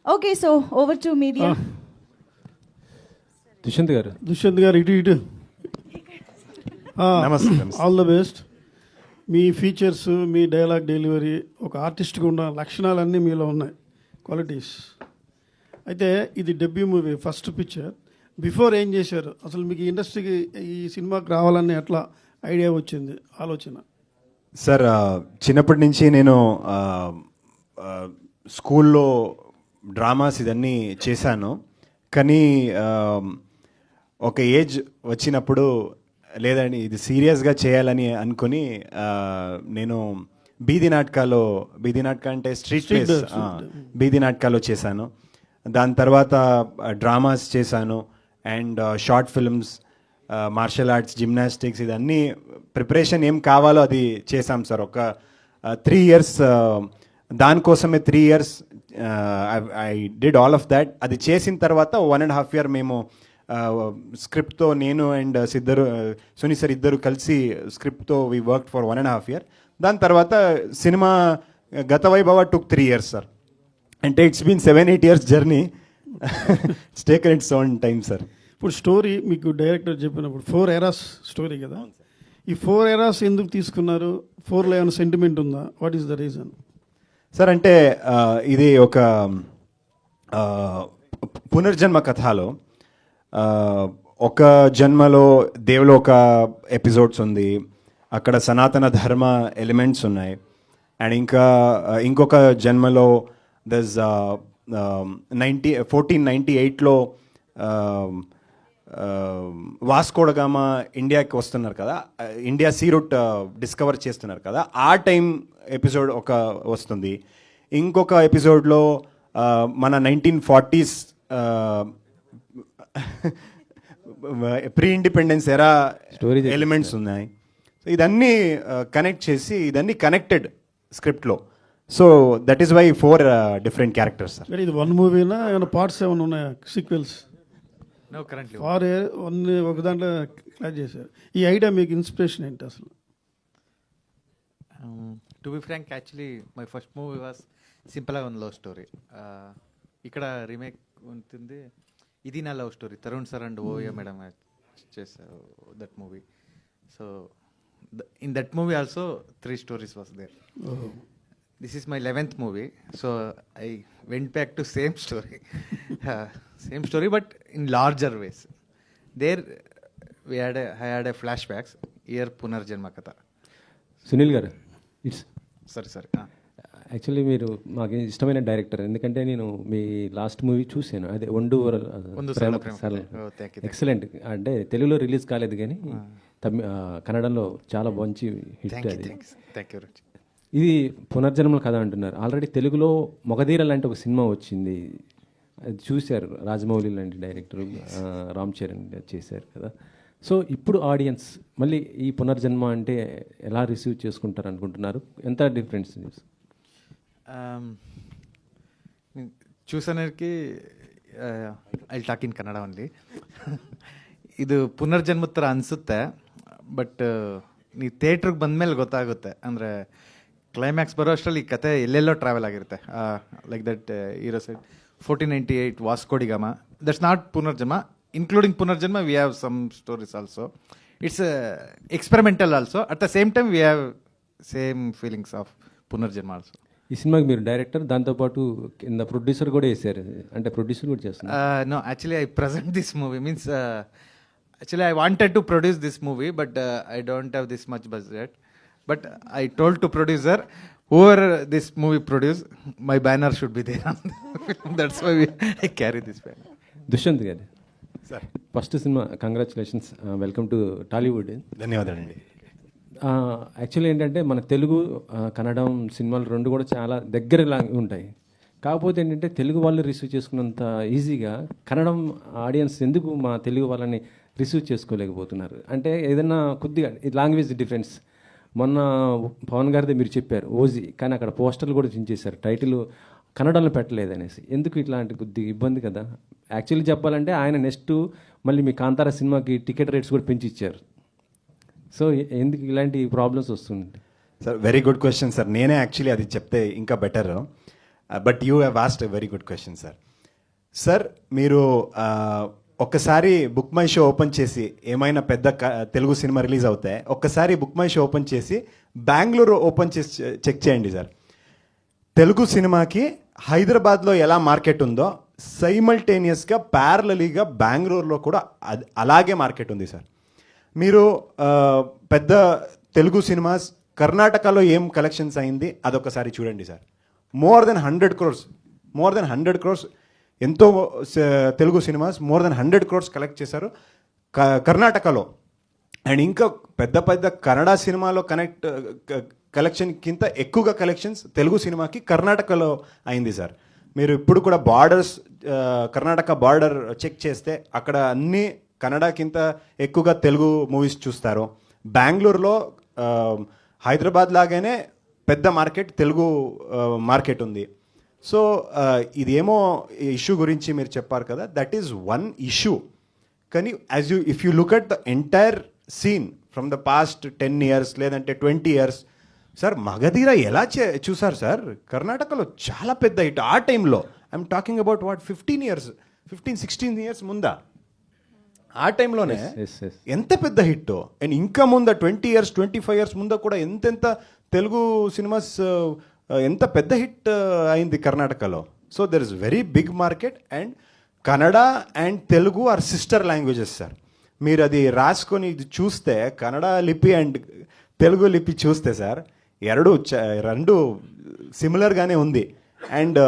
Okay, so over to media. Dushyant garu ఇటు నమస్తే. All the best. మీ ఫీచర్స్, మీ డైలాగ్ డెలివరీ, ఒక ఆర్టిస్ట్గా ఉన్న లక్షణాలన్నీ మీలో ఉన్నాయి, క్వాలిటీస్. అయితే ఇది debut movie, first picture. Before ఏం చేశారు అసలు? మీకు ఇండస్ట్రీకి ఈ సినిమాకి రావాలని ఎట్లా ఐడియా వచ్చింది, ఆలోచన? సార్, చిన్నప్పటి నుంచి నేను స్కూల్లో డ్రామాస్ ఇదన్నీ చేశాను. కానీ ఒక ఏజ్ వచ్చినప్పుడు లేదండి ఇది సీరియస్గా చేయాలని అనుకుని నేను బీదీ నాటక అంటే స్ట్రీట్ ప్లేస్ బీదీ నాటకాలో చేశాను. దాని తర్వాత డ్రామాస్ చేశాను and short films, martial arts, gymnastics, ఇదన్నీ ప్రిపరేషన్ ఏం కావాలో అది చేశాం సార్. ఒక 3 years దానికోసమే 3 years I did all of that. అది చేసిన తర్వాత 1.5 year మేము స్క్రిప్ట్తో నేను అండ్ సునీ సార్ ఇద్దరు కలిసి స్క్రిప్ట్తో వీ వర్క్ ఫర్ 1.5 year. దాని తర్వాత సినిమా Gatha Vaibhava took 3 years sir. అంటే it's been 7-8 years journey. It's taken its own time sir. ఇప్పుడు స్టోరీ మీకు డైరెక్టర్ చెప్పినప్పుడు 4 eras స్టోరీ కదా, ఈ 4 eras ఎందుకు తీసుకున్నారు? 4లో ఏమైనా సెంటిమెంట్ ఉందా? What is the reason sir? అంటే ఇది ఒక పునర్జన్మ కథలో ఒక జన్మలో దేవలోక ఎపిసోడ్స్ ఉంది, అక్కడ సనాతన ధర్మ ఎలిమెంట్స్ ఉన్నాయి. అండ్ ఇంకొక జన్మలో దస్ 1498లో వాస్కోడగామా ఇండియాకి వస్తున్నారు కదా, ఇండియా సీ రూట్ డిస్కవర్ చేస్తున్నారు కదా, ఆ టైం ఎపిసోడ్ ఒక వస్తుంది. ఇంకొక ఎపిసోడ్లో మన 1940s pre independence era elements ఉన్నాయి. సో ఇదన్నీ కనెక్ట్ చేసి ఇదన్నీ కనెక్టెడ్ స్క్రిప్ట్లో. So that is why 4 different characters sir. ఇది 1 మూవీనా, ఏమైనా పార్ట్స్ ఏమైనా ఉన్నాయా, సీక్వెల్స్? నో, కరెంట్లీ ఒక దాంట్లో క్లాస్ చేశారు. ఈ ఐడియా మీకు ఇన్స్పిరేషన్ ఏంటి అసలు? To be frank, actually my first movie was సింపుల్గా ఉన్న లవ్ స్టోరీ. ఇక్కడ రీమేక్ ఉంటుంది, ఇది నా love story. Tarun sir and Oviya madam చేశారు that movie. So in that movie also 3 stories was there. This is my 11th movie, so I went back to same story but in larger ways. There I had a flashbacks. Here Punarjanma Katha. Sunil గారు, it's sorry. Actually మీరు మాకు ఇష్టమైన director, ఎందుకంటే నేను మీ last movie చూశాను, అదే ఒండు excellent. అంటే తెలుగులో రిలీజ్ కాలేదు కానీ కన్నడంలో చాలా మంచి హిట్ అది. Thank you. ఇది పునర్జన్మల కథ అంటున్నారు. ఆల్రెడీ తెలుగులో మొగధీర లాంటి ఒక సినిమా వచ్చింది, అది చూశారు, రాజమౌళి లాంటి డైరెక్టర్, రామ్ చరణ్ చేశారు కదా. సో ఇప్పుడు ఆడియన్స్ మళ్ళీ ఈ పునర్జన్మ అంటే ఎలా రిసీవ్ చేసుకుంటారు అనుకుంటున్నారు? ఎంత డిఫరెన్స్? చూసనరికి I talk in Kannada only. ಇದು ಪುನರ್ಜನ್ಮ ಥರ ಅನಿಸುತ್ತೆ, ಬಟ್ ನೀವು ಥಿಯೇಟ್ರಿಗೆ ಬಂದಮೇಲೆ ಗೊತ್ತಾಗುತ್ತೆ. ಅಂದರೆ ಕ್ಲೈಮ್ಯಾಕ್ಸ್ ಬರೋ ಅಷ್ಟರಲ್ಲಿ ಈ ಕತೆ ಎಲ್ಲೆಲ್ಲೋ ಟ್ರಾವೆಲ್ ಆಗಿರುತ್ತೆ. Like that hero side 1498 Vasco da Gama, that's not ಪುನರ್ಜನ್ಮ. ಇನ್ಕ್ಲೂಡಿಂಗ್ ಪುನರ್ಜನ್ಮ we have some stories also. It's experimental also. At the same time we have same feelings of పునర్జన్మ ఆల్సో. ఈ సినిమాకి మీరు డైరెక్టర్, దాంతోపాటు కింద ప్రొడ్యూసర్ కూడా వేసారు, అంటే ప్రొడ్యూసర్ కూడా చేస్తున్నారు? No, actually I present this movie means actually I wanted to produce this movie, but I don't have this much budget. But I told to producer, whoever this movie produce, my banner should be there on the film. That's why I carry this banner. Dushyanth గారు sir, first సినిమా, congratulations, welcome to Tollywood. ధన్యవాదాలండి. యాక్చువల్లీ ఏంటంటే మన తెలుగు కన్నడం సినిమాలు రెండు కూడా చాలా దగ్గరలా ఉంటాయి. కాకపోతే ఏంటంటే తెలుగు వాళ్ళు రిసీవ్ చేసుకున్నంత ఈజీగా కన్నడం ఆడియన్స్ ఎందుకు మా తెలుగు వాళ్ళని రిసీవ్ చేసుకోలేకపోతున్నారు అంటే ఏదైనా కొద్దిగా లాంగ్వేజ్ డిఫరెన్స్. మొన్న పవన్ గారిదే మీరు చెప్పారు ఓజీ, కానీ అక్కడ పోస్టర్లు కూడా చించేశారు, టైటిల్ కన్నడంలో పెట్టలేదనేసి. ఎందుకు ఇట్లాంటి కొద్దిగా ఇబ్బంది కదా? యాక్చువల్లీ చెప్పాలంటే ఆయన నెక్స్ట్ మళ్ళీ మీ కాంతారా సినిమాకి టికెట్ రేట్స్ కూడా పెంచి ఇచ్చారు. సో ఎందుకు ఇలాంటి ప్రాబ్లమ్స్ వస్తుంది? Sir, very good question sir. నేనే యాక్చువల్లీ అది చెప్తే ఇంకా better. But you have asked a very good question sir. Sir మీరు ఒక్కసారి బుక్ మై షో ఓపెన్ చేసి ఏమైనా పెద్ద తెలుగు సినిమా రిలీజ్ అవుతాయి, ఒక్కసారి బుక్ మై షో ఓపెన్ చేసి బెంగళూరు ఓపెన్ చేసి చెక్ చేయండి సార్. తెలుగు సినిమాకి హైదరాబాద్లో ఎలా మార్కెట్ ఉందో సైమల్టేనియస్గా ప్యారలలీగా బెంగళూరులో కూడా అలాగే మార్కెట్ ఉంది సార్. మీరు పెద్ద తెలుగు సినిమాస్ కర్ణాటకలో ఏం కలెక్షన్స్ అయింది అదొకసారి చూడండి సార్. మోర్ దెన్ 100 crores ఎంతో Telugu cinemas more than 100 crores collect చేశారు కర్ణాటకలో. అండ్ ఇంకా పెద్ద పెద్ద కన్నడ సినిమాలో కలెక్షన్ కింద ఎక్కువగా కలెక్షన్స్ తెలుగు సినిమాకి కర్ణాటకలో అయింది సార్. మీరు ఇప్పుడు కూడా బార్డర్స్ కర్ణాటక బార్డర్ చెక్ చేస్తే అక్కడ అన్ని కన్నడకింత ఎక్కువగా తెలుగు మూవీస్ చూస్తారు. బెంగళూరులో హైదరాబాద్ లాగానే పెద్ద మార్కెట్ తెలుగు మార్కెట్ ఉంది. సో ఇదేమో ఇష్యూ గురించి మీరు చెప్పారు కదా, దట్ ఈస్ వన్ ఇష్యూ. కానీ if you look at the entire scene from the past 10 years లేదంటే 20 years సార్, మగధీర ఎలా చూసారు సార్, కర్ణాటకలో చాలా పెద్ద హిట్ ఆ టైంలో. ఐఎమ్ టాకింగ్ అబౌట్ 15-16 years ముందా, ఆ టైంలోనే ఎంత పెద్ద హిట్. అండ్ ఇంకా ముంద 20 years 25 years ముంద కూడా ఎంతెంత తెలుగు సినిమాస్ ఎంత పెద్ద హిట్ అయింది కర్ణాటకలో. So there is very big market. And Kannada and Telugu are sister languages sir. మీరు అది రాసుకొని ఇది చూస్తే కన్నడ లిపి అండ్ తెలుగు లిపి చూస్తే సార్ రెండు సిమిలర్గానే ఉంది. అండ్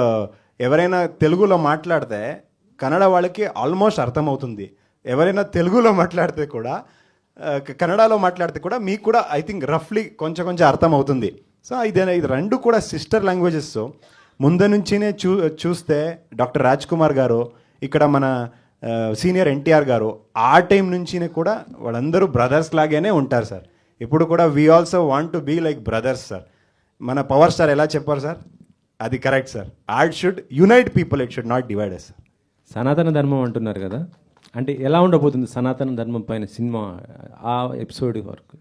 ఎవరైనా తెలుగులో మాట్లాడితే కన్నడ వాళ్ళకి ఆల్మోస్ట్ అర్థమవుతుంది. ఎవరైనా తెలుగులో మాట్లాడితే కూడా కన్నడలో మాట్లాడితే కూడా మీకు కూడా ఐ థింక్ రఫ్లీ కొంచెం అర్థమవుతుంది. సో ఇది రెండు కూడా సిస్టర్ లాంగ్వేజెస్. ముందు నుంచినే చూస్తే డాక్టర్ రాజ్ కుమార్ గారు, ఇక్కడ మన సీనియర్ ఎన్టీఆర్ గారు, ఆ టైం నుంచినే కూడా వాళ్ళందరూ బ్రదర్స్ లాగానే ఉంటారు సార్. ఇప్పుడు కూడా we also want to be like brothers sir. మన పవర్ స్టార్ ఎలా చెప్పారు సార్, అది correct sir. Art should unite people, it should not divide us sir. సనాతన ధర్మం అంటున్నారు కదా, అంటే ఎలా ఉండబోతుంది సనాతన ధర్మం పైన సినిమా ఆ ఎపిసోడ్ వరకు?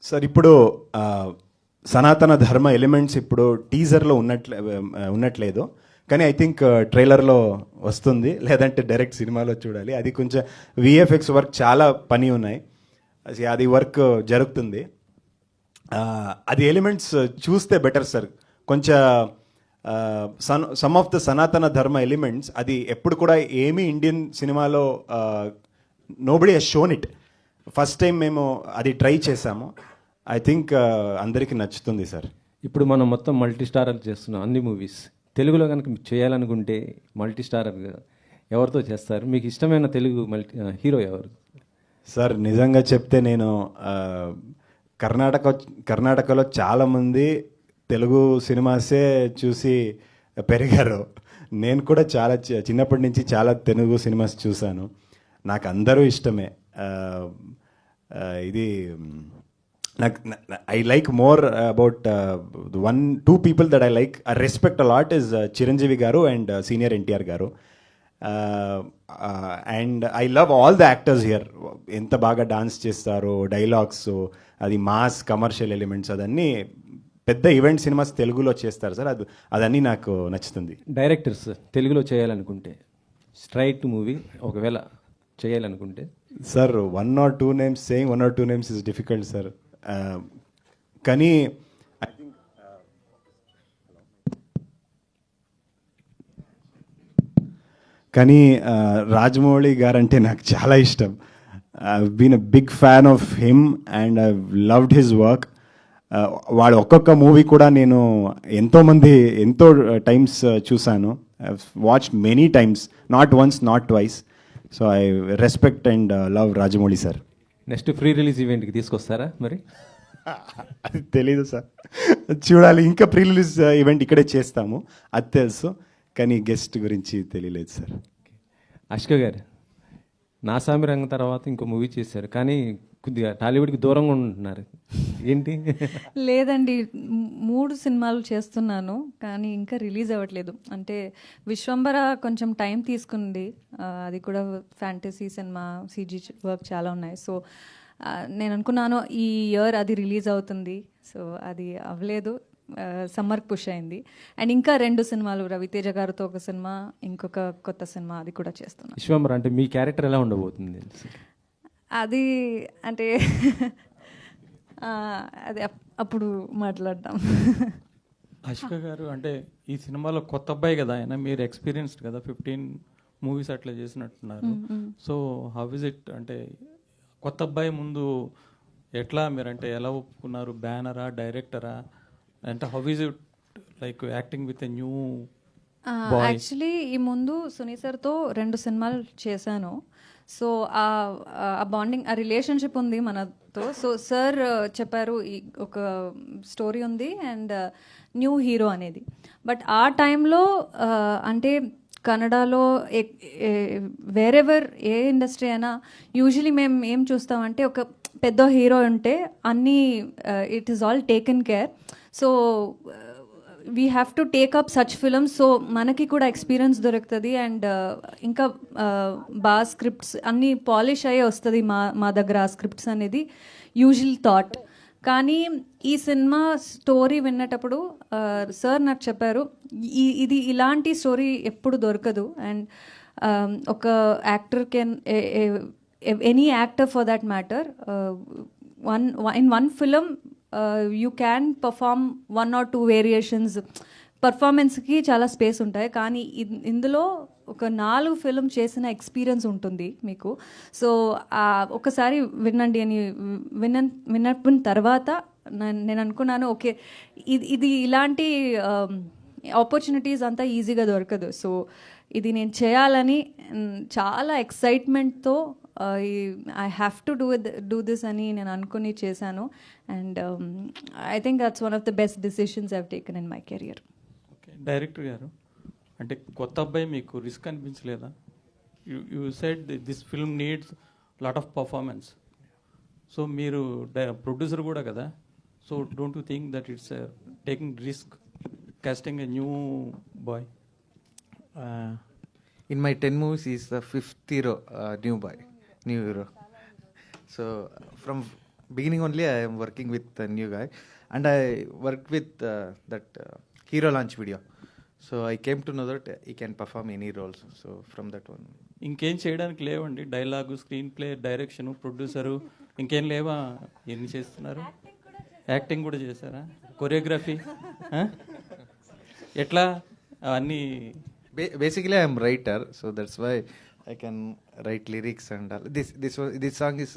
సార్ ఇప్పుడు సనాతన ధర్మ ఎలిమెంట్స్ ఇప్పుడు టీజర్లో ఉన్నట్లేదు, కానీ ఐ థింక్ ట్రైలర్లో వస్తుంది, లేదంటే డైరెక్ట్ సినిమాలో చూడాలి. అది కొంచెం విఎఫ్ఎక్స్ వర్క్ చాలా పని ఉన్నాయి, అది వర్క్ జరుగుతుంది. అది ఎలిమెంట్స్ చూస్తే బెటర్ సార్. కొంచెం సమ్ ఆఫ్ ద సనాతన ధర్మ ఎలిమెంట్స్ అది ఎప్పుడు కూడా ఏమీ ఇండియన్ సినిమాలో nobody has shown it. First time మేము అది ట్రై చేసాము. ఐ థింక్ అందరికీ నచ్చుతుంది సార్. ఇప్పుడు మనం మొత్తం మల్టీ స్టారర్ చేస్తున్నాం అన్ని మూవీస్. తెలుగులో కనుక చేయాలనుకుంటే మల్టీ స్టారర్ ఎవరితో చేస్తారు? మీకు ఇష్టమైన తెలుగు హీరో ఎవరు సార్? నిజంగా చెప్తే నేను కర్ణాటకలో చాలామంది తెలుగు సినిమాసే చూసి పెరిగారు. నేను కూడా చాలా చిన్నప్పటి నుంచి చాలా తెలుగు సినిమాస్ చూశాను. నాకు అందరూ ఇష్టమే. ఇది నాకు I like more about 1-2 people that I like, I respect a lot is Chiranjeevi గారు అండ్ సీనియర్ ఎన్టీఆర్ గారు. And I love all the actors here. ఎంత బాగా డాన్స్ చేస్తారో, డైలాగ్స్, అది మాస్ కమర్షియల్ ఎలిమెంట్స్, అదన్నీ పెద్ద ఈవెంట్ సినిమాస్ తెలుగులో చేస్తారు సార్. అదన్నీ నాకు నచ్చుతుంది. డైరెక్టర్స్ తెలుగులో చేయాలనుకుంటే స్ట్రైట్ మూవీ ఒకవేళ చేయాలనుకుంటే sir 1 or 2 names, saying 1 or 2 names is difficult sir. కానీ రాజమౌళి గారు అంటే నాకు చాలా ఇష్టం. I been a big fan of him and I loved his work. వాడు ఒక్కొక్క మూవీ కూడా నేను ఎంతో టైమ్స్ చూశాను. I watched many times, not once not twice. So I respect and love Rajamouli sir. Next pre release ఈవెంట్కి తీసుకొస్తారా మరి? అది తెలీదు సార్, చూడాలి. ఇంకా ప్రీ రిలీజ్ ఈవెంట్ ఇక్కడే చేస్తాము, అది తెలుసు, కానీ గెస్ట్ గురించి తెలియలేదు సార్. అష్క గారు, నాసామి రంగం తర్వాత ఇంకో మూవీ చేశారు, కానీ కొద్దిగా టాలీవుడ్కి దూరంగా ఉంటున్నారు, ఏంటి? లేదండి, 3 సినిమాలు చేస్తున్నాను కానీ ఇంకా రిలీజ్ అవ్వట్లేదు. అంటే విశ్వంబర కొంచెం టైం తీసుకుంది, అది కూడా ఫ్యాంటసీ సినిమా, సీజీ వర్క్ చాలా ఉన్నాయి. సో నేను అనుకున్నాను ఈ ఇయర్ అది రిలీజ్ అవుతుంది, సో అది అవ్వలేదు. సమ్మర్కి పుష్ అయింది. అండ్ ఇంకా 2 సినిమాలు, రవితేజ గారితో ఒక సినిమా, ఇంకొక కొత్త సినిమా, అది కూడా చేస్తున్నాను. విశ్వంబర అంటే మీ క్యారెక్టర్ ఎలా ఉండబోతుంది? అది అంటే అది అప్పుడు మాట్లాడదాం. అశిక గారు, అంటే ఈ సినిమాలో కొత్త అబ్బాయి కదా ఆయన, మీరు ఎక్స్పీరియన్స్డ్ కదా, 15 మూవీస్ అట్లా చేసినట్టున్నారు. సో హౌ ఇస్ ఇట్, అంటే కొత్త అబ్బాయి ముందు ఎట్లా మీరంటే ఎలా ఒప్పుకున్నారు? బ్యానరా, డైరెక్టరా, అంటే how is it like acting with a new boy? Actually ఈ ముందు సునీ సార్తో 2 సినిమాలు చేశాను. సో ఆ బాండింగ్, ఆ రిలేషన్షిప్ ఉంది మనతో. సో సార్ చెప్పారు ఈ ఒక స్టోరీ ఉంది అండ్ న్యూ హీరో అనేది. బట్ ఆ టైంలో అంటే కన్నడలో వేరెవర్ ఏ ఇండస్ట్రీ అయినా యూజువలీ మేము ఏం చూస్తామంటే ఒక పెద్ద హీరో ఉంటే అన్నీ it is all taken care. So we have to take up such films. So మనకి కూడా ఎక్స్పీరియన్స్ దొరుకుతుంది అండ్ ఇంకా బాగా స్క్రిప్ట్స్ అన్నీ పాలిష్ అయ్యే వస్తుంది మా దగ్గర ఆ స్క్రిప్ట్స్ అనేది యూజువల్ థాట్. కానీ ఈ సినిమా స్టోరీ విన్నటప్పుడు సార్ నాకు చెప్పారు ఇది ఇలాంటి స్టోరీ ఎప్పుడు దొరకదు అండ్ ఒక actor can any actor for that matter in one film you can perform 1 or 2 variations. పర్ఫార్మెన్స్కి చాలా స్పేస్ ఉంటాయి, కానీ ఇందులో ఒక 4 ఫిలిం చేసిన ఎక్స్పీరియన్స్ ఉంటుంది మీకు. సో ఒకసారి వినండి అని విన్నప్పుడు తర్వాత నేను అనుకున్నాను ఓకే ఇది ఇలాంటి ఆపర్చునిటీస్ అంతా ఈజీగా దొరకదు. సో ఇది నేను చేయాలని చాలా ఎక్సైట్మెంట్తో I have to do this అని నేను అనుకుని చేశాను. And I think that's one of the best decisions I have taken in my career. Okay, director గారు, అంటే కొత్త అబ్బాయి మీకు రిస్క్ అనిపించలేదా? You said this film needs lot of performance. So మీరు ప్రొడ్యూసర్ కూడా కదా, so don't you think that it's taking risk casting a new boy? In my 10 movies, he is the 5th hero, new boy, new hero. So from beginning only, I am working with a new guy, and I worked with that hero launch video. So I came to know that he can perform any roles. So from that one. ఇంకేం చేయడానికి లేవండి? Dialogue, screen play, direction, producer, ఇంకేం లేవా? ఎన్ని చేస్తున్నారు? Acting కూడా చేశారా? Choreography ఎట్లా అన్నీ? Basically, I am writer, so that's why I can write lyrics and all. This song is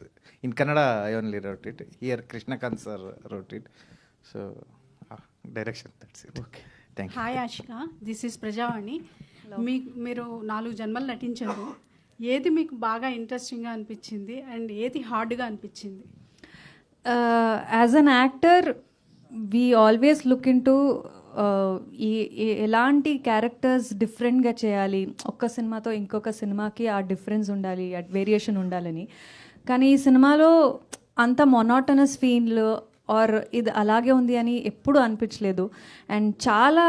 in Kannada. I only wrote it. Here, Krishnakant sir wrote it. So direction. That's it. Okay. Thank you. Hi Ashika, this is Prajavani. మీరు 4 జన్మలు నటించారు. ఏది మీకు బాగా ఇంట్రెస్టింగ్గా అనిపించింది and ఏది హార్డ్గా అనిపించింది? As an actor we always look in to ఎలాంటి క్యారెక్టర్స్ డిఫరెంట్గా చేయాలి, ఒక్క సినిమాతో ఇంకొక సినిమాకి ఆ డిఫరెన్స్ ఉండాలి, ఆ వేరియేషన్ ఉండాలని. కానీ ఈ సినిమాలో అంత మొనాటనస్ ఫీల్ ఆర్ ఇది అలాగే ఉంది అని ఎప్పుడు అనిపించలేదు. అండ్ చాలా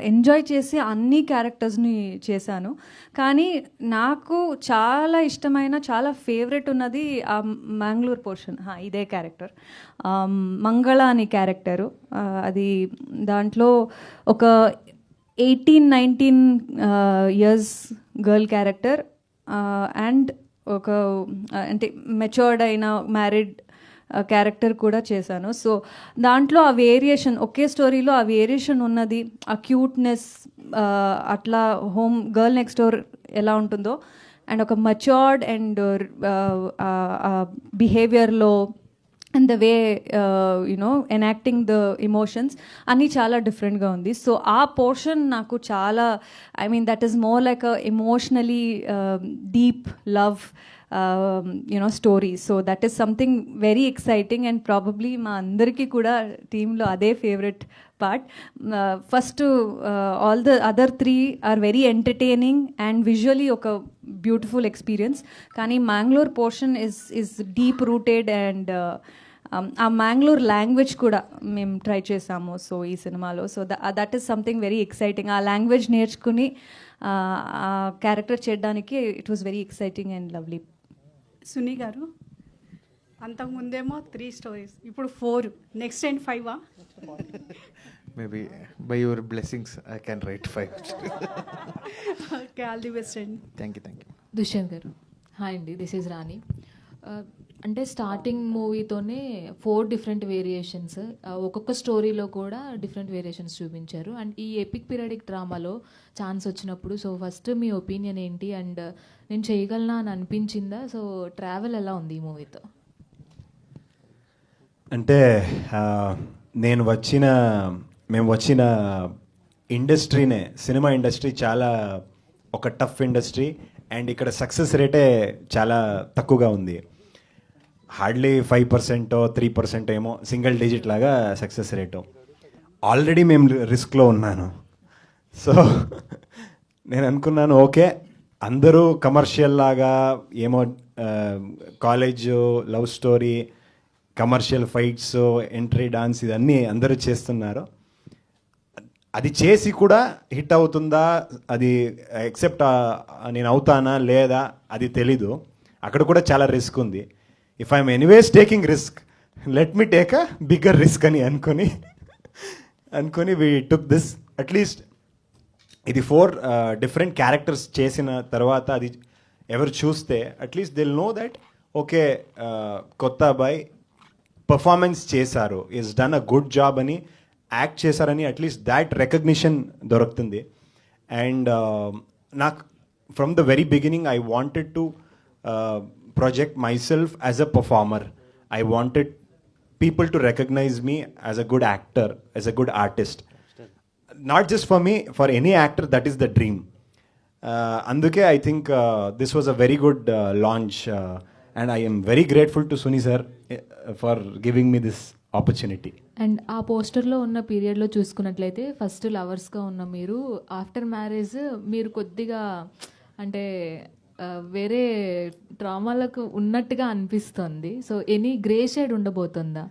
ఎంజాయ్ చేసి అన్ని క్యారెక్టర్స్ని చేశాను. కానీ నాకు చాలా ఇష్టమైన, చాలా ఫేవరెట్ ఉన్నది ఆ మ్యాంగ్లూర్ పోర్షన్. ఇదే క్యారెక్టర్, మంగళ అని క్యారెక్టరు. అది దాంట్లో ఒక 18-19 ఇయర్స్ గర్ల్ క్యారెక్టర్ అండ్ ఒక అంటే మెచ్యూర్డ్ అయిన మ్యారీడ్ క్యారెక్టర్ కూడా చేశాను. సో దాంట్లో ఆ వేరియేషన్, ఒకే స్టోరీలో ఆ వేరియేషన్ ఉన్నది, ఆ క్యూట్నెస్, అట్లా హోమ్ గర్ల్ నెక్స్ట్ డోర్ ఎలా ఉంటుందో అండ్ ఒక మచ్యూర్డ్ అండ్ బిహేవియర్లో and the way you know enacting the emotions అన్నీ చాలా డిఫరెంట్గా ఉంది. సో ఆ పోర్షన్ నాకు చాలా, I mean that is more like a emotionally deep love story. So that is something very exciting and probably మా అందరికీ కూడా టీంలో అదే favourite part. First all the other 3 are very entertaining and visually ఒక beautiful experience. కానీ Mangalore portion is deep rooted and ఆ Mangalore language కూడా మేము ట్రై చేసాము సో ఈ సినిమాలో. So that is something very exciting. ఆ లాంగ్వేజ్ నేర్చుకుని ఆ క్యారెక్టర్ చేయడానికి it was very exciting and lovely. Suni గారు, అంతకుముందేమో 3 స్టోరీస్, ఇప్పుడు 4, next and 5. Maybe by your blessings I can write 5. Okay, all the best అండి. Thank you. దుష్యంత్ గారు, హాయ్ అండి, దిస్ ఈజ్ రాణి. అంటే స్టార్టింగ్ మూవీతోనే 4 డిఫరెంట్ వేరియేషన్స్, ఒక్కొక్క స్టోరీలో కూడా డిఫరెంట్ వేరియేషన్స్ చూపించారు. అండ్ ఈ ఎపిక్ పీరియడిక్ డ్రామాలో ఛాన్స్ వచ్చినప్పుడు, సో ఫస్ట్ మీ ఒపీనియన్ ఏంటి, అండ్ నేను చేయగలనా అని అనిపించిందా? సో ట్రావెల్ ఎలా ఉంది ఈ మూవీతో? అంటే మేము వచ్చిన ఇండస్ట్రీనే, సినిమా ఇండస్ట్రీ చాలా ఒక టఫ్ ఇండస్ట్రీ, అండ్ ఇక్కడ సక్సెస్ రేటే చాలా తక్కువగా ఉంది. హార్డ్లీ 5% 3% ఏమో, సింగిల్ డిజిట్ లాగా సక్సెస్ రేటు. ఆల్రెడీ మేము రిస్క్లో ఉన్నాను. సో నేను అనుకున్నాను, ఓకే అందరూ కమర్షియల్ లాగా ఏమో college love story, commercial fights, entry dance ఇదన్నీ అందరూ చేస్తున్నారు. అది చేసి కూడా హిట్ అవుతుందా, అది ఎక్సెప్ట్ నేను అవుతానా లేదా అది తెలీదు. అక్కడ కూడా చాలా రిస్క్ ఉంది. If I'm anyways taking risk, let me take a bigger risk అని అనుకొని వి టుక్ దిస్. అట్లీస్ట్ ఇది 4 డిఫరెంట్ క్యారెక్టర్స్ చేసిన తర్వాత అది ఎవరు చూస్తే at least they'll know that okay కొత్త అబ్బాయి పర్ఫార్మెన్స్ చేశారు, is done a good job అని, యాక్ట్ చేశారని అట్లీస్ట్ దాట్ రికగ్నిషన్ దొరుకుతుంది. అండ్ నాకు from the very beginning I wanted to project myself as a performer. I wanted people to recognize me as a good actor, as a good artist. Not just for me, for any actor, that is the dream. Anduke, I think this was a very good launch, and I am very grateful to Suni sir for giving me this opportunity. And ఆ పోస్టర్లో ఉన్న పీరియడ్లో చూసుకున్నట్లయితే first లవర్స్గా ఉన్న మీరు, after marriage మీరు కొద్దిగా అంటే వేరే డ్రామాలకు ఉన్నట్టుగా అనిపిస్తుంది. సో ఎనీ గ్రే షేడ్ ఉండబోతుందా?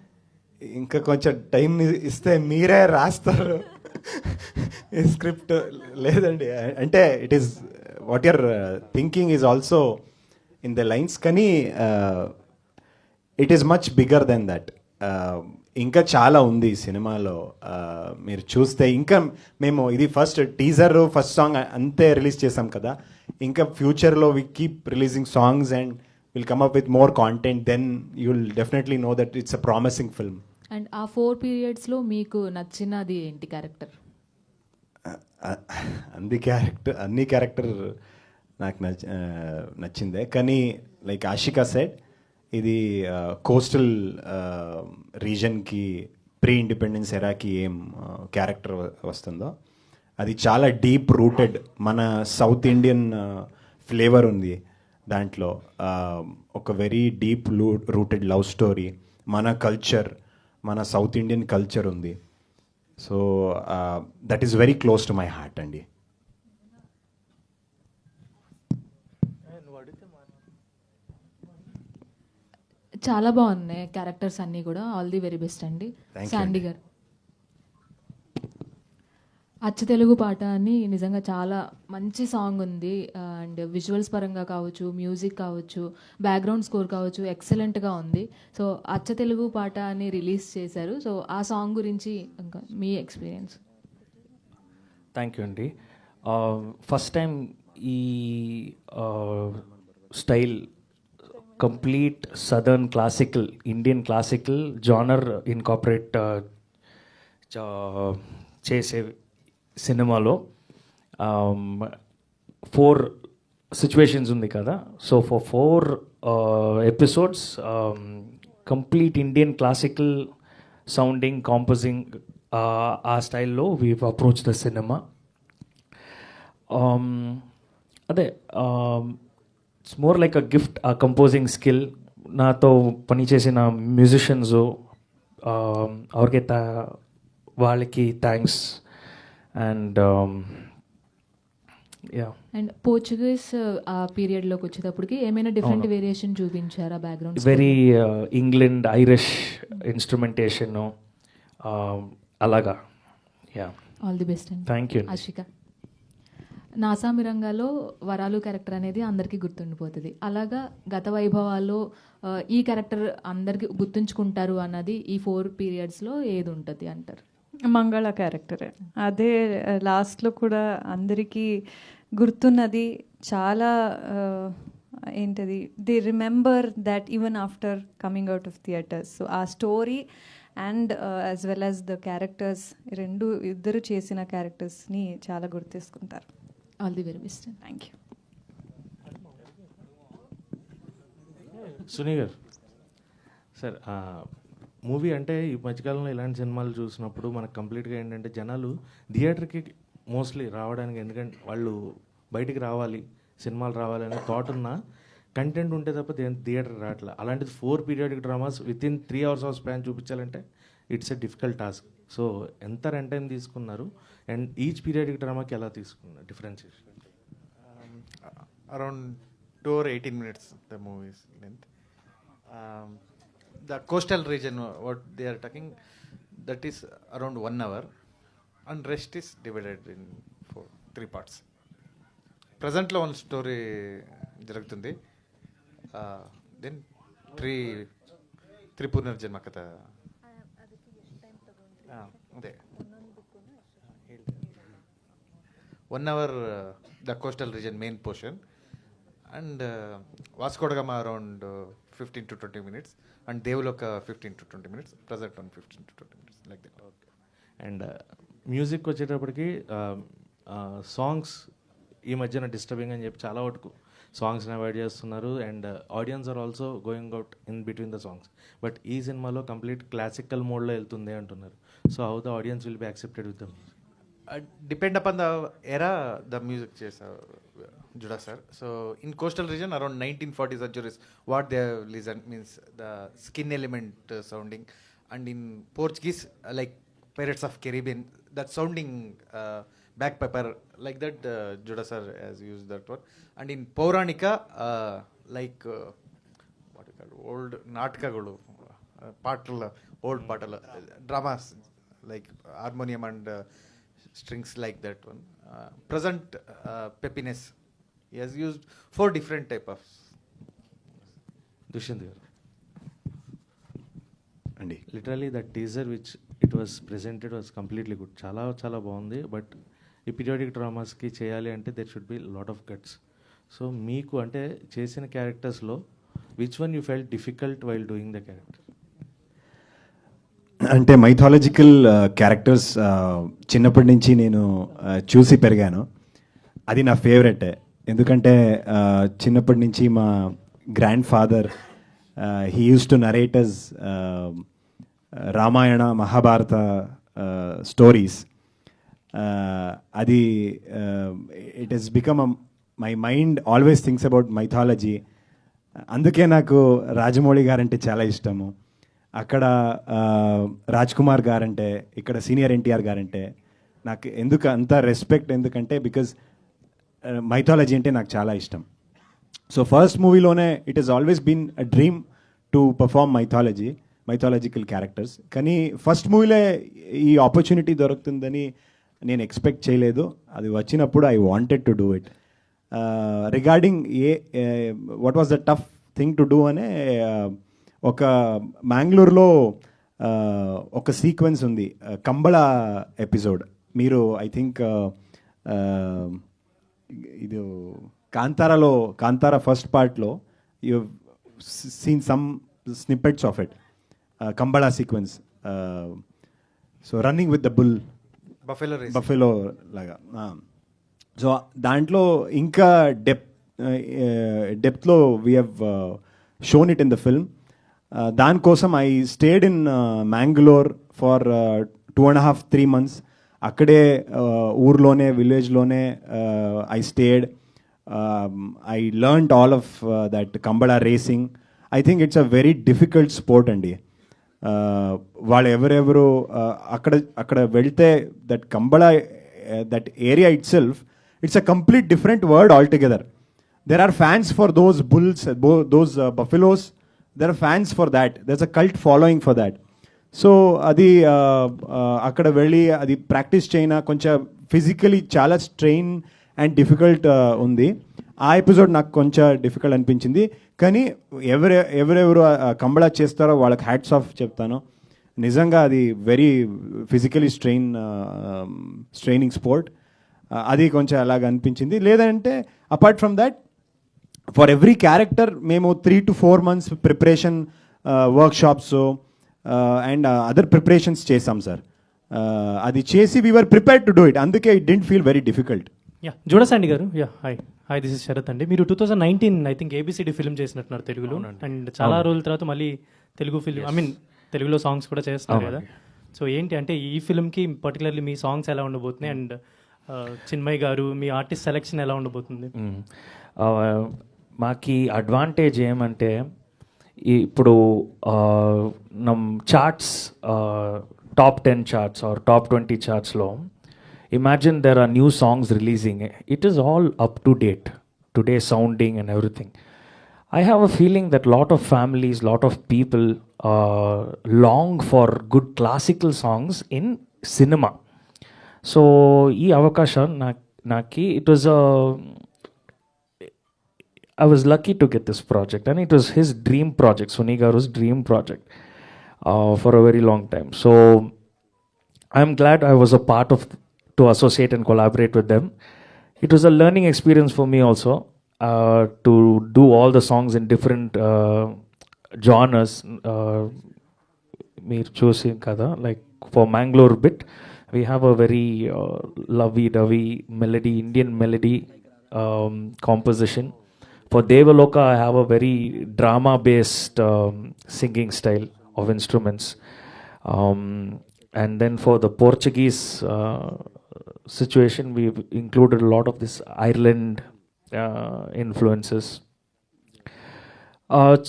ఇంకా కొంచెం టైం ఇస్తే మీరే రాస్తారు స్క్రిప్ట్. లేదండి, అంటే it is what your thinking is also in the lines, కానీ it is much bigger than that. ఇంకా చాలా ఉంది ఈ సినిమాలో. మీరు చూస్తే ఇంకా మేము ఇది ఫస్ట్ టీజర్, ఫస్ట్ సాంగ్ అంతే రిలీజ్ చేసాం కదా. ఇంకా ఫ్యూచర్లో we keep releasing songs and will come up with more content. Then you will definitely know that it's a promising film. And ఆ 4 పీరియడ్స్లో మీకు నచ్చినది ఏంటి క్యారెక్టర్? అన్ని క్యారెక్టర్ నాకు నచ్చిందే, కానీ లైక్ ఆషికా సెడ్, ఇది కోస్టల్ రీజన్కి ప్రీ ఇండిపెండెన్స్ ఎరాకి ఏం క్యారెక్టర్ వస్తుందో అది చాలా డీప్ రూటెడ్, మన సౌత్ ఇండియన్ ఫ్లేవర్ ఉంది దాంట్లో. ఒక very deep rooted love story, మన కల్చర్, మన సౌత్ ఇండియన్ కల్చర్ ఉంది. So that is very close to my heart అండి. చాలా బాగున్నాయి క్యారెక్టర్స్ అన్నీ కూడా. ఆల్ ది వెరీ బెస్ట్ అండి. శాండీ గారు, అచ్చ తెలుగు పాట అని నిజంగా చాలా మంచి సాంగ్ ఉంది. అండ్ విజువల్స్ పరంగా కావచ్చు, మ్యూజిక్ కావచ్చు, బ్యాక్గ్రౌండ్ స్కోర్ కావచ్చు, ఎక్సలెంట్గా ఉంది. సో అచ్చ తెలుగు పాట అని రిలీజ్ చేశారు. సో ఆ సాంగ్ గురించి ఇంకా మీ ఎక్స్పీరియన్స్. థ్యాంక్ యూ అండి. ఫస్ట్ టైం ఈ style complete southern classical, Indian classical genre incorporate చేసే సినిమాలో 4 సిచ్యువేషన్స్ ఉంది కదా. So for 4 episodes complete Indian classical sounding, composing ఆ స్టైల్లో వీ అప్రోచ్ ద సినిమా. అదే it's more like a gift, ఆ కంపోజింగ్ స్కిల్. నాతో పనిచేసిన మ్యూజిషియన్స్ ఎవరికి వాళ్ళకి thanks. And yeah. And Portuguese ఆ పీరియడ్లోకి వచ్చేటప్పటికి ఏమైనా డిఫరెంట్ వేరియేషన్ చూపించారా background? Very England Irish instrumentation అలాగా. యా. ఆల్ ది బెస్ట్ అండి. Thank you. ఆషిక, నాసా మిరంగాలో వరాలు క్యారెక్టర్ అనేది అందరికీ గుర్తుండిపోతుంది. అలాగా గత వైభవాల్లో ఈ క్యారెక్టర్ అందరికీ గుర్తుంచుకుంటారు అన్నది ఈ 4 పీరియడ్స్లో ఏది ఉంటుంది అంటారు? మంగళ క్యారెక్టరే. అదే లాస్ట్లో కూడా అందరికీ గుర్తున్నది. చాలా ఏంటది, they remember that even after coming out of theatres. So ఆ story and as well as the characters, ఇద్దరు చేసిన క్యారెక్టర్స్ని చాలా గుర్తిస్తుంటారు. All the very best. Thank you. Suni garu, sir movie అంటే ఈ మధ్యకాలంలో ఇలాంటి సినిమాలు చూసినప్పుడు మనకు కంప్లీట్గా ఏంటంటే జనాలు థియేటర్కి మోస్ట్లీ రావడానికి, ఎందుకంటే వాళ్ళు బయటికి రావాలి, సినిమాలు రావాలి అనే థాట్ ఉన్న కంటెంట్ ఉంటే తప్ప థియేటర్ రావట్లేదు. అలాంటిది 4 periodic dramas with in 3 hours of span చూపించాలంటే it's a difficult task. So ఎంత రన్ టైం తీసుకున్నారు అండ్ ఈచ్ పీరియాడిక్ డ్రామాకి ఎలా తీసుకున్నారు differentiation? Around 2 or 18 minutes the movie's length. The coastal region what they are talking, that is around 1 hour, and rest is divided in 3 parts. Present lo one story జరుగుతుంది, then three పునర్జన్మ కథ. అదే 1 hour the coastal region main portion, and Vasco da Gama around 15 to 20 minutes, and Devaloka 15 to 20 minutes, present on 15 to 20 minutes, like that. Okay. And music వచ్చేటప్పటికి songs ఈ మధ్యన disturbing అని చెప్పి చాలా వరకు సాంగ్స్ని అవాయిడ్ చేస్తున్నారు, and audience are also going out in between the songs. But ఈ సినిమాలో కంప్లీట్ క్లాసికల్ మోడ్లో వెళ్తుంది అంటున్నారు. So how the audience will be accepted with the music? Depend upon the era the music chesa Juda sir. So in coastal region around 1940s centuries what they have listened means the skin element sounding, and in Portuguese like Pirates of Caribbean, that sounding bagpiper like that, Juda sir has used that one. And in Pauranika like what you call old natkagulu paatala, old paatala dramas like harmonium and strings like that one. Present peppiness, he has used 4 different type of. Dushyanth garu, అండి, literally that teaser which it was presented was completely good. చాలా చాలా బాగుంది. But ఈ periodic డ్రామాస్కి చేయాలి అంటే there should be lot of guts. So మీకు అంటే చేసిన క్యారెక్టర్స్లో which one you felt difficult while doing the character? అంటే మైథాలజికల్ క్యారెక్టర్స్ చిన్నప్పటి నుంచి నేను చూసి పెరిగాను. అది నా ఫేవరెటే. ఎందుకంటే చిన్నప్పటి నుంచి మా grandfather he use to narrates Ramayana Mahabharata stories. అది it has become my mind always thinks about mythology. అందుకే నాకు రాజమౌళి గారంటే చాలా ఇష్టము. అక్కడ రాజ్ కుమార్ గారంటే, ఇక్కడ సీనియర్ ఎన్టీఆర్ గారంటే నాకు ఎందుకు అంత రెస్పెక్ట్, ఎందుకంటే బికాజ్ మైథాలజీ అంటే నాకు చాలా ఇష్టం. సో ఫస్ట్ మూవీలోనే it is always been a dream to perform mythological characters. కానీ ఫస్ట్ మూవీలో ఈ ఆపర్చునిటీ దొరుకుతుందని నేను ఎక్స్పెక్ట్ చేయలేదు. అది వచ్చినప్పుడు I wanted to do it. Regarding what was the tough thing to do అనే ఒక మ్యాంగ్లూర్లో ఒక సీక్వెన్స్ ఉంది, కంబళ ఎపిసోడ్. మీరు ఐ థింక్ ఇది కాంతారా ఫస్ట్ పార్ట్లో you seen some snippets of it, Kambala sequence. So running with the bull, buffalo లాగా. So దాంట్లో ఇంకా డెప్త్లో we have shown it in the film. దానికోసం I stayed in Mangalore for 2.5-3 months. అక్కడే ఊర్లోనే, విలేజ్లోనే I stayed. I learned all of that Kambala racing. I think it's a very difficult sport అండి. వాళ్ళు ఎవరెవరు అక్కడ వెళ్తే that Kambala, that area itself, it's a complete different world all together. There are fans for those bulls, those buffaloes. There are fans for that. There's a cult following for that. So అది అక్కడ వెళ్ళి అది practice చేయన కొంచెం physically చాలా strain and difficult ఉంది. ఆ episode నాకు కొంచెం డిఫికల్ట్ అనిపించింది. కానీ ఎవరెవరు కంబళ చేస్తారో వాళ్ళకి హ్యాట్స్ ఆఫ్ చెప్తాను. నిజంగా అది వెరీ ఫిజికలీ స్ట్రెయినింగ్ స్పోర్ట్. అది కొంచెం అలాగ అనిపించింది. లేదంటే apart from that for every character మేము 3 to 4 months preparation workshops and other preparations చేసాం సార్. అది చేసి we were prepared to do it. అందుకే it didn't feel very difficult. Yeah జూడసాండి garu, yeah hi this is Sharath అండి. మీరు 2019 ఐ థింక్ ABCD ఫిల్మ్ చేసినట్టున్నారు తెలుగులో, అండ్ చాలా రోజుల తర్వాత మళ్ళీ తెలుగు ఫిల్మ్ ఐ మీన్ తెలుగులో సాంగ్స్ కూడా చేస్తున్నారు కదా. సో ఏంటి అంటే ఈ ఫిల్మ్కి పర్టికులర్లీ మీ సాంగ్స్ ఎలా ఉండబోతున్నాయి, అండ్ చిన్మయ్ గారు మీ ఆర్టిస్ట్ సెలెక్షన్ ఎలా ఉండబోతుంది? మాకు అడ్వాంటేజ్ ఏమంటే ఇప్పుడు నమ్ charts top 10 charts are top 20 చార్ట్స్లో imagine there are new songs releasing. It is all up to date, today's sounding and everything. I have a feeling that lot of families, lot of people long for good classical songs in cinema. So ee avakasha naki it was I was lucky to get this project, and it was his dream project, Suni Garu's dream project for a very long time. So I'm glad I was a part of to associate and collaborate with them. It was a learning experience for me also to do all the songs in different genres. Meer choosing kada, like for Mangalore bit, we have a very lovey-dovey melody, Indian melody composition. For Devaloka, I have a very drama-based singing style of instruments. And then for the Portuguese situation, we've included a lot of this Ireland influences.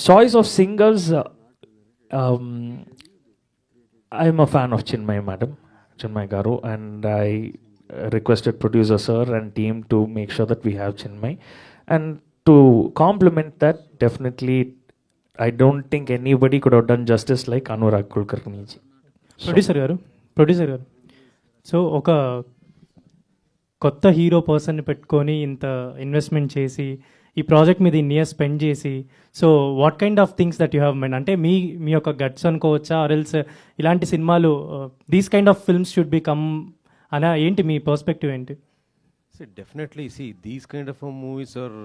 Choice of singers, I'm a fan of Chinmay Garu, and I requested producer sir and team to make sure that we have Chinmay. And to complement that, definitely, I don't think anybody could have done justice like Anurag Kulkarni ji. Producer గారు so ఒక కొత్త hero పర్సన్ని పెట్టుకొని ఇంత investment చేసి ఈ project మీద ఇన్ని ఇయర్స్ స్పెండ్ చేసి, so what kind of things that you have mind, అంటే మీ యొక్క గట్స్ అనుకోవచ్చా, ఆర్ ఎల్స్ ఇలాంటి సినిమాలు these kind of films should be come అనా, ఏంటి మీ పర్స్పెక్టివ్ ఏంటి? Definitely, see, these kind of movies are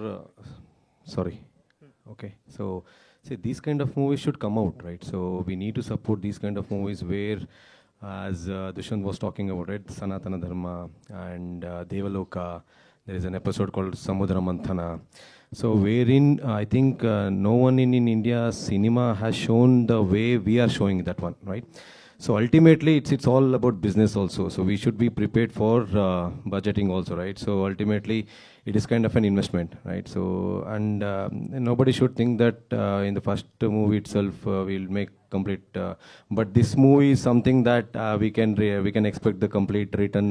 these kind of movies should come out, right? So we need to support these kind of movies where, as Dushant was talking about, right, Sanatana Dharma and Devaloka. There is an episode called Samudra Manthana. So wherein I think no one in India cinema has shown the way we are showing that one, right? So ultimately, it's all about business also. So we should be prepared for budgeting also, right? So ultimately, it is kind of an investment, right? So and nobody should think that in the first movie itself we'll make complete. But this movie is something that we can expect the complete return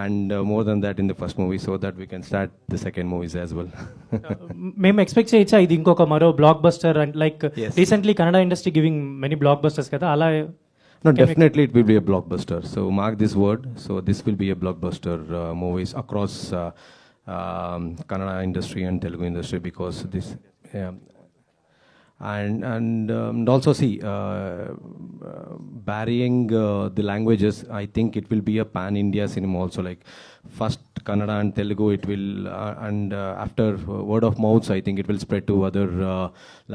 and more than that in the first movie, so that we can start the second movies as well. మేము expect చేయొచ్చా ఇది ఇంకొక మరో block buster, and like recently Kannada industry giving many black busters కదా, అలా? No, definitely it will be a blockbuster. So mark this word. So this will be a blockbuster movies across Kannada industry and Telugu industry, because this, and also see, varying the languages, I think it will be a pan-India cinema also. Like first Kannada and Telugu, it will, and after word of mouth, I think it will spread to other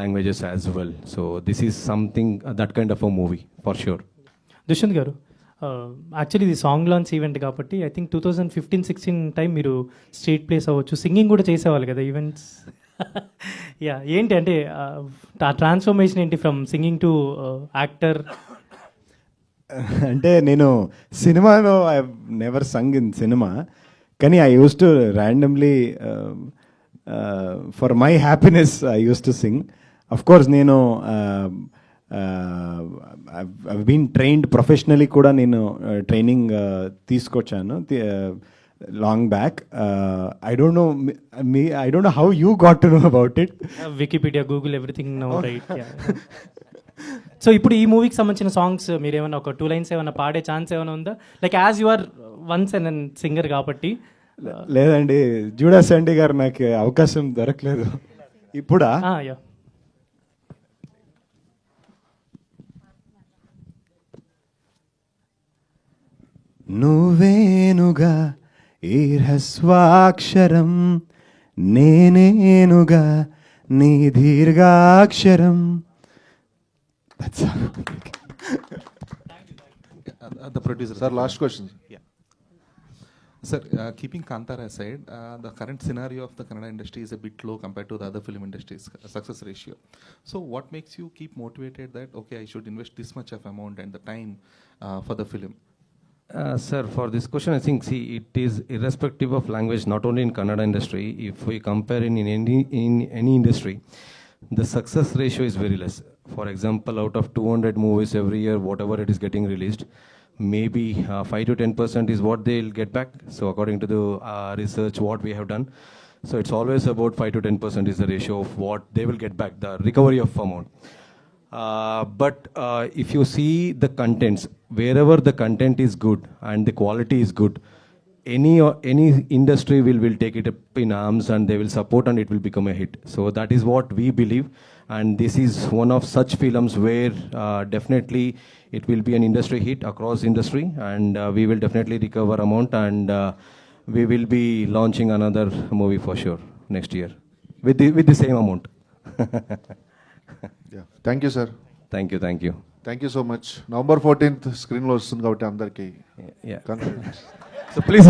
languages as well. So this is something, that kind of a movie for sure. Dushyant గారు, actually ఇది song launch event కాబట్టి I think 2015-16 time మీరు street place అవ్వచ్చు, singing కూడా చేసేవాళ్ళు కదా events. Yeah, ఏంటి అంటే ఆ ట్రాన్స్ఫర్మేషన్ ఏంటి ఫ్రమ్ సింగింగ్ టు యాక్టర్? అంటే నేను సినిమాలో I never sung in cinema, కానీ I use to randomly for my happiness I use to sing. Of course నేను ఐవ్ బీన్ ట్రైన్డ్ ప్రొఫెషనలీ కూడా, నేను ట్రైనింగ్ తీసుకొచ్చాను long back. I don't know how you got to know about it. Wikipedia, Google, everything now, right? So ఇప్పుడు ఈ మూవీకి సంబంధించిన songs మీరు ఏమైనా ఒక 2 lines ఏమైనా పాడే ఛాన్స్ ఏమైనా ఉందా, like as you are once and singer కాబట్టి? లేదండి, జూడాసాండి గారు నాకు అవకాశం దొరకలేదు. ఇప్పుడా? యా. నువ్వేనుగా ఈ హ్రస్వాక్షరం, నేనేనుగా నీ దీర్ఘాక్షరం. That's all. The producer. Sir, last question. Yeah. Sir, keeping Kantara aside, the current scenario of the Kannada industry is a bit low compared to the other film industries, success ratio. So what makes you keep motivated that, okay, I should invest this much of amount and the time for the film? Sir, for this question, I think, see, it is irrespective of language, not only in Kannada industry. If we compare in any industry, the success ratio is very less. For example, out of 200 movies every year, whatever it is getting released, maybe 5 to 10% is what they'll get back. So according to the research, what we have done, so it's always about 5 to 10% is the ratio of what they will get back, the recovery of amount. But if you see the contents, wherever the content is good and the quality is good, any industry will take it up in arms and they will support and it will become a hit. So that is what we believe, and this is one of such films where definitely it will be an industry hit across industry, and we will definitely recover amount, and we will be launching another movie for sure next year with the same amount. Yeah. Thank you, sir. Thank you. Thank you so much. November 14th screen లో వస్తుంది కాబట్టి అందరికీ Yeah. Congrats. So please